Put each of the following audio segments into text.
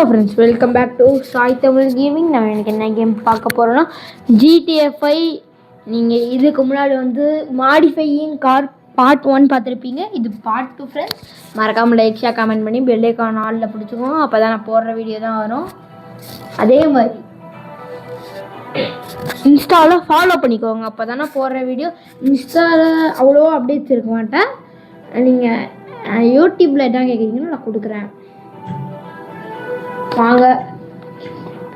Friends, welcome back to Sai Tamil gaming. நான் எனக்கு என்ன கேம் பார்க்க போகிறோன்னா ஜிடிஎஃப்ஐ. நீங்கள் இதுக்கு முன்னாடி வந்து மாடிஃபையிங் கார் பார்ட் 1 பார்த்துருப்பீங்க. இது பார்ட் 2 ஃப்ரெண்ட்ஸ். மறக்காமல் லைக்ஸாக கமெண்ட் பண்ணி பெல்லைக்கான ஆளில் பிடிச்சிக்கோங்க. அப்போ தான் நான் போடுற வீடியோ தான் வரும். அதே மாதிரி இன்ஸ்டாவில் ஃபாலோ பண்ணிக்கோங்க. அப்போ தான் நான் போடுற வீடியோ. இன்ஸ்டாவில் அவ்வளோவா அப்டேட்ஸ் இருக்க மாட்டேன். நீங்கள் யூடியூப்பில் என்ன கேட்குறீங்கன்னு நான் கொடுக்குறேன். வாங்க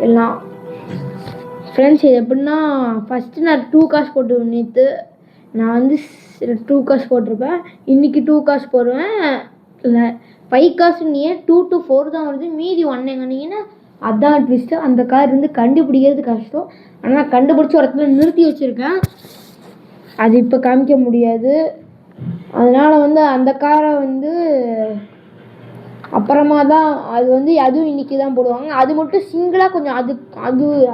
எல்லாம் ஃப்ரெண்ட்ஸ். இது எப்படின்னா, ஃபஸ்ட்டு நான் 2 காசு போட்டு நேற்று நான் வந்து 2 காசு போட்டிருப்பேன். இன்றைக்கி 2 காசு போடுவேன். இல்லை 5 காசு நீங்கள் 2 to 4 தான் வருது. மீதி 1 எங்கன்னீங்கன்னா அதான் ட்விஸ்ட்டு. அந்த கார் வந்து கண்டுபிடிக்கிறது கஷ்டம். ஆனால் கண்டுபிடிச்சி ஒரு இடத்துல நிறுத்தி வச்சுருக்கேன். அது இப்போ காமிக்க முடியாது. அதனால் வந்து அந்த காரை வந்து அப்புறமா தான் அது வந்து அதுவும் இன்றைக்கி தான் போடுவாங்க. அது மட்டும் சிங்கிளாக கொஞ்சம்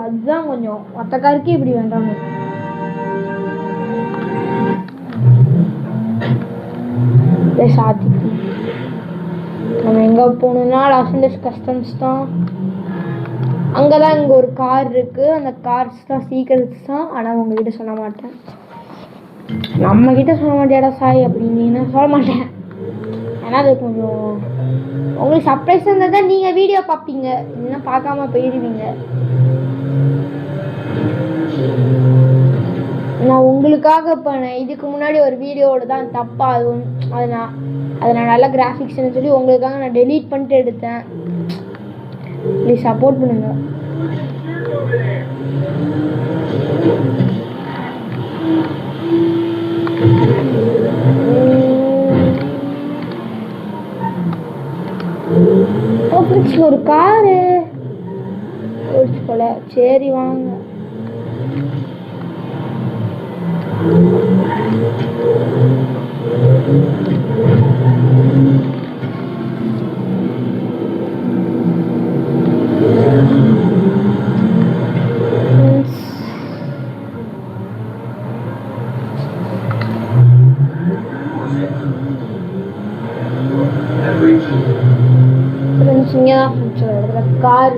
அதுதான் கொஞ்சம் மற்ற காருக்கே இப்படி வேண்டாங்க. சாத்திக்கு நம்ம எங்கே போகணுன்னா லாஸ் ஏஞ்சல்ஸ் கஸ்டம்ஸ் தான். அங்கே தான் இங்கே ஒரு கார் இருக்குது. அந்த கார்ஸ் தான் சீக்கிரட்ஸ் தான். ஆனால் உங்ககிட்ட சொல்ல மாட்டேன். நம்மக்கிட்ட சொல்ல மாட்டேடா சாய் அப்படின்னு சொல்ல மாட்டேன். ஏன்னா அது கொஞ்சம் உங்களுக்கு சர்ப்ரைஸ் இருந்தால் தான் நீங்கள் வீடியோ பார்ப்பீங்க. இல்லைன்னா பார்க்காம போயிடுவீங்க. நான் உங்களுக்காக இப்போ இதுக்கு முன்னாடி ஒரு வீடியோவோட தான் தப்பாக அதை நான் நல்ல கிராஃபிக்ஸ்னு சொல்லி உங்களுக்காக நான் டெலீட் பண்ணிட்டு எடுத்தேன். ப்ளீஸ் சப்போர்ட் பண்ணுங்க. ஒரு காரு போல. சரி வாங்க. கார்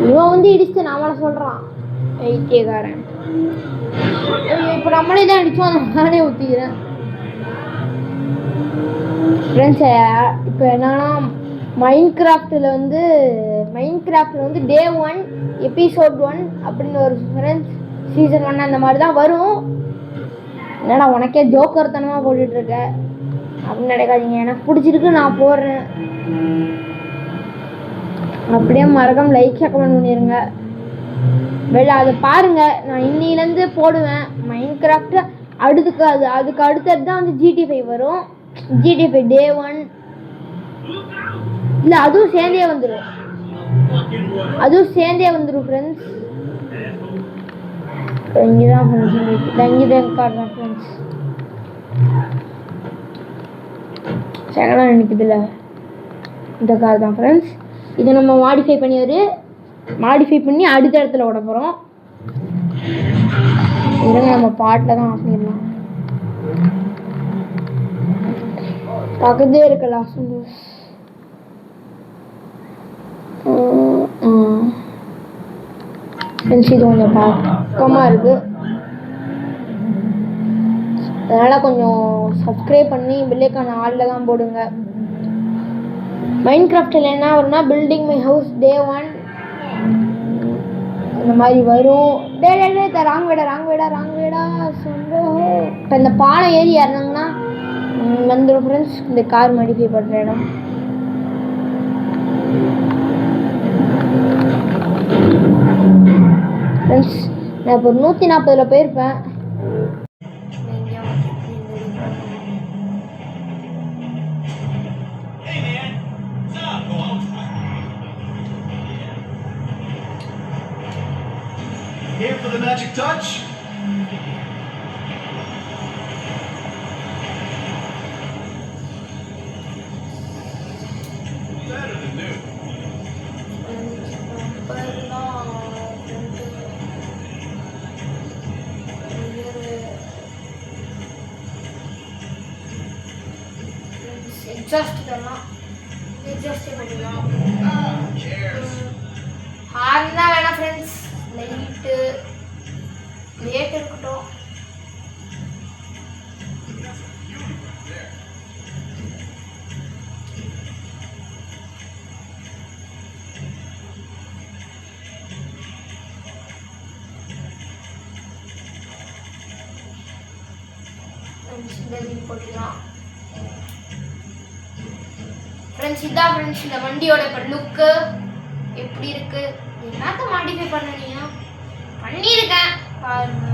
இவன் வந்து இடிச்சு நம்மளை சொல்றான் ஐத்தியக்காரன். இப்ப நம்மளே தான் அடிச்சோம். நானே ஊத்திக்கிறேன். ஃப்ரெண்ட்ஸ், இப்போ என்னன்னா மைன்கிராஃப்டில் வந்து டே 1 எபிசோட் 1 அப்படின்னு ஒரு ஃப்ரெண்ட்ஸ் சீசன் 1 அந்த மாதிரி தான் வரும். என்னடா உனக்கே ஜோக்கர்த்தனமாக போட்டுட்ருக்க அப்படின்னு நினைக்காதீங்க. எனக்கு பிடிச்சிருக்கு, நான் போடுறேன். அப்படியே மறக்காம லைக் கமெண்ட் பண்ணிடுங்க. அதை பாருங்கள். நான் இன்னிலேருந்து போடுவேன் மைன்கிராஃப்ட். அதுக்கு அடுத்தது தான் வந்து ஜிடி5 வரும். ஜிடி5 டே 1 இல்லை, அதுவும் சேர்ந்தே வந்துடும். ஃப்ரெண்ட்ஸ். இங்கே தான் காட்டுறேன் ஃப்ரெண்ட்ஸ். செகண்டாக நினைக்குதுல்ல, இந்த கார் தான் ஃப்ரெண்ட்ஸ். இதை நம்ம மாடிஃபை பண்ணி அடுத்த இடத்துல விட போகிறோம். இதெல்லாம் நம்ம பாட்டில் தான் ஆசிடலாம். பக்கத்தே இருக்கலாம் ஃப்ரெண்ட்ஸ். இது கொஞ்சம் பக்கமாக இருக்குது. அதனால் கொஞ்சம் சப்ஸ்கிரைப் பண்ணி பெல்லைக்கான ஆளில் தான் போடுங்க. மைன்கிராஃப்டில் என்ன வரும்னா பில்டிங் மை ஹவுஸ் டே 1 இந்த மாதிரி வரும். ராங் வேடா சொந்தோ. இப்போ இந்த பானை ஏறி இறந்தாங்கன்னா வந்துடும் ஃப்ரெண்ட்ஸ். இந்த கார் மாடிஃபை பண்ணுற இடம். ஃப்ரெண்ட்ஸ், நான் இப்போ 140 போயிருப்பேன். Here for the magic touch. Better than new. Exhaust தரலாம். எக்ஸாஸ்ட் பண்ணிடலாம். Who cares? ஹார்ன் தான் வேணாம் ஃப்ரெண்ட்ஸ். லைட்டு லேட் இருக்கட்டும். இந்த வீல் போட்டுக்கலாம் ஃப்ரெண்ட்ஸ். இதான் ஃப்ரெண்ட்ஸ் இந்த வண்டியோட இப்போ லுக்கு எப்படி இருக்கு. என்னத்த மாடிஃபை பண்ணீங்க பண்ணியிருக்கேன் பாருங்க.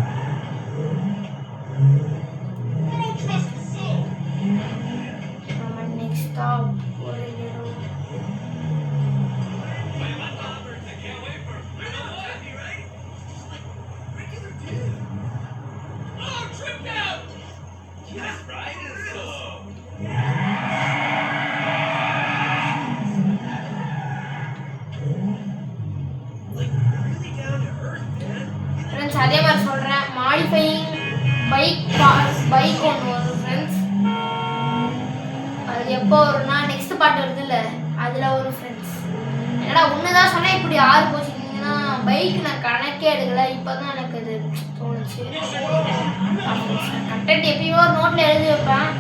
நம்ம நெக்ஸ்டா ஒரு இடம் ஃப்ரெண்ட்ஸ் அதே மாதிரி சொல்கிறேன். மாடிஃபையிங் பைக் ஒன்று வரும் ஃப்ரெண்ட்ஸ். அது எப்போ வரும்னா நெக்ஸ்ட் பார்ட் வருதுல்ல அதில் வரும் ஃப்ரெண்ட்ஸ். என்னடா ஒன்று தான் சொன்னேன் இப்படி 6 போச்சுங்கன்னா பைக் நான் கணக்கே எடுக்கல. இப்போ தான் எனக்கு அது தோணுச்சு. கண்டென்ட் எப்பயுமே ஒரு நோட்டில் எழுதி வைப்பேன்.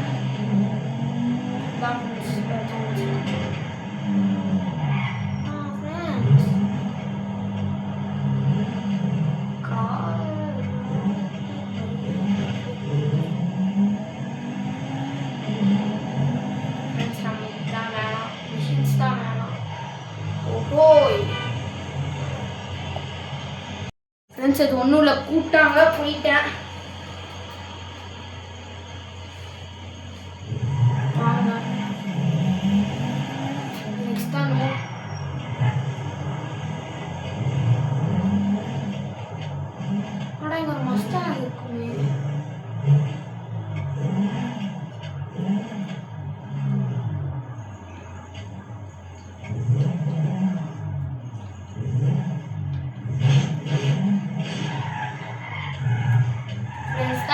ஃப்ரெண்ட்ஸ் அது ஒன்றும் இல்லை கூப்பிட்டாங்க போயிட்டேன். வாங்க நெக்ஸ்ட் தான் ஆனால் இங்கே ஒரு மஸ்டாங் இருக்குமே.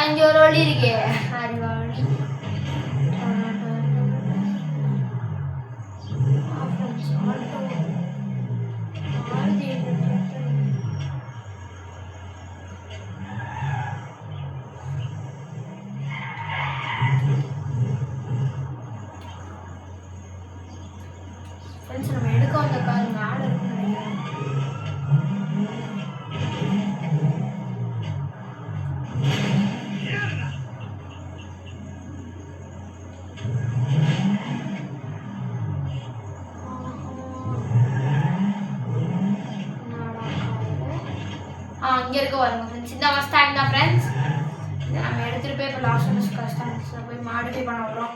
இங்கே ஒரு வழி இருக்கே அறிவாளி. ஃப்ரெண்ட்ஸ் நம்ம எடுக்க வந்த கார் மேலே இருக்குன்னு நினைக்கிறேன். இங்கே இருக்க வருங்க ஃப்ரெண்ட்ஸ். இந்த மஸ்டாங் தான் ஃப்ரெண்ட்ஸ். இதை நம்ம எடுத்துகிட்டு போய் இப்போ லாஸ்ட் மிஸ் கஸ்டமர்ஸில் போய் மாடிஃபை பண்ண வரோம்.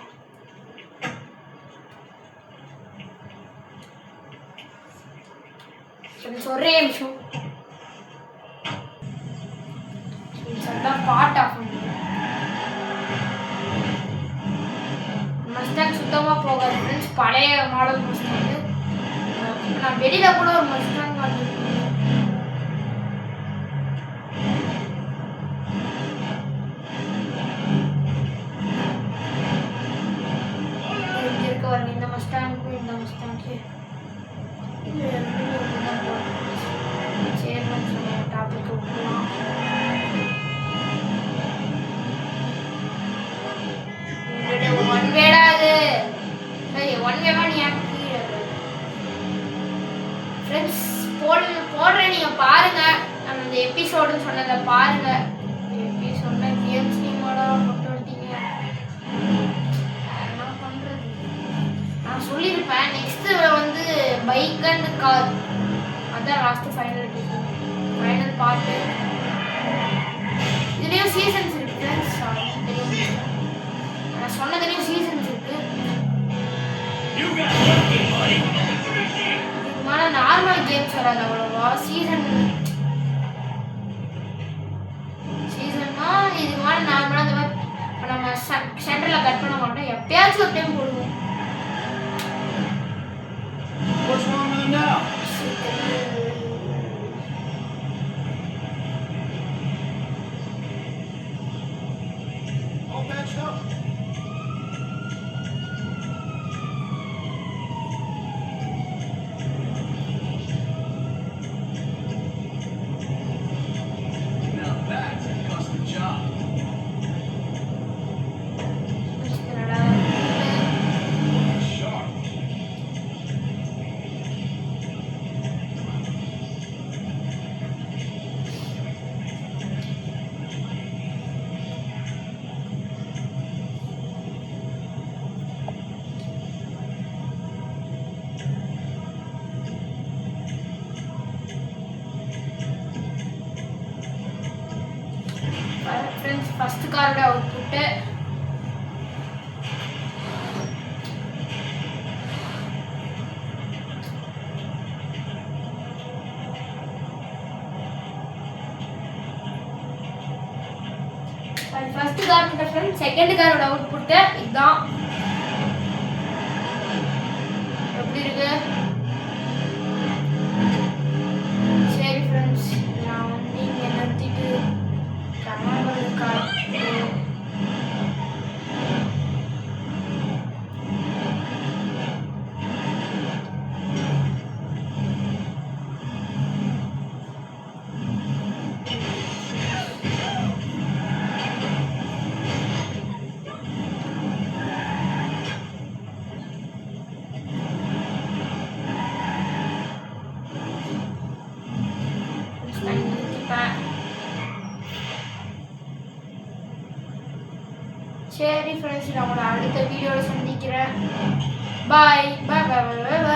ஃப்ரெண்ட்ஸ் ஒரே நிமிஷம் எல்லாம் பார்ட் ஆஃப் மஸ்டாங் சுத்தமாக போகாது ஃப்ரெண்ட்ஸ். பழைய மாடல் மஸ்டாங். நான் வெளியில் கூட ஒரு மஸ்டாங் வந்து இந்த மஸ்டாங்க்கும் இந்த மஸ்டாங்க்கு சரி டாபிக் விட்டுலாம். ஒன் வேடா அது சரி ஒன் வேவா நீ ஃப்ரெண்ட்ஸ் போடுறேன். நீங்கள் பாருங்கள். நம்ம இந்த எபிசோடுன்னு சொன்னதை பாருங்கள். எபிசோட்ல கேம்ஸ் நீங்களோட கொண்டு வந்துட்டீங்க. என்ன பண்ணுறது நான் சொல்லியிருப்பேன். நெக்ஸ்ட்டு வந்து பைக் அண்ட் கார் அதான் லாஸ்ட்டு ஃபைனல் பார்ட்டு. இதுலேயும் சீசன்ஸ் இருக்கு ஃப்ரெண்ட்ஸ். நான் சொன்னதுலேயும் சீசன்ஸ் இருக்கு. ஆனால் நார்மல் கேம்ஸ் வராது அவ்வளோவா. சீசன்னா இதுக்கு மேலே நார்மலாக இந்த மாதிரி இப்போ நம்ம சென்டரில் கட் பண்ண மாட்டோம். எப்பயாச்சும் ஒரு டைம் போடுவோம். What's wrong with him now? All patched up. First காரோட அவுட்புட்டு. ஃபர்ஸ்ட் காரோட ஃப்ரெண்ட்ஸ் செகண்ட் காரோட அவுட்புட்டு இதுதான். எப்படி இருக்கு? சரி ஃப்ரெண்ட்ஸ், நான் வந்து இங்கே நிறுத்திட்டு கேமரா காட்டு. சரி ஃப்ரெண்ட்ஸ், நான் உங்களை அடுத்த வீடியோவில் சந்திக்கிறேன். பாய் பாய் பாய் பாய் பாய்.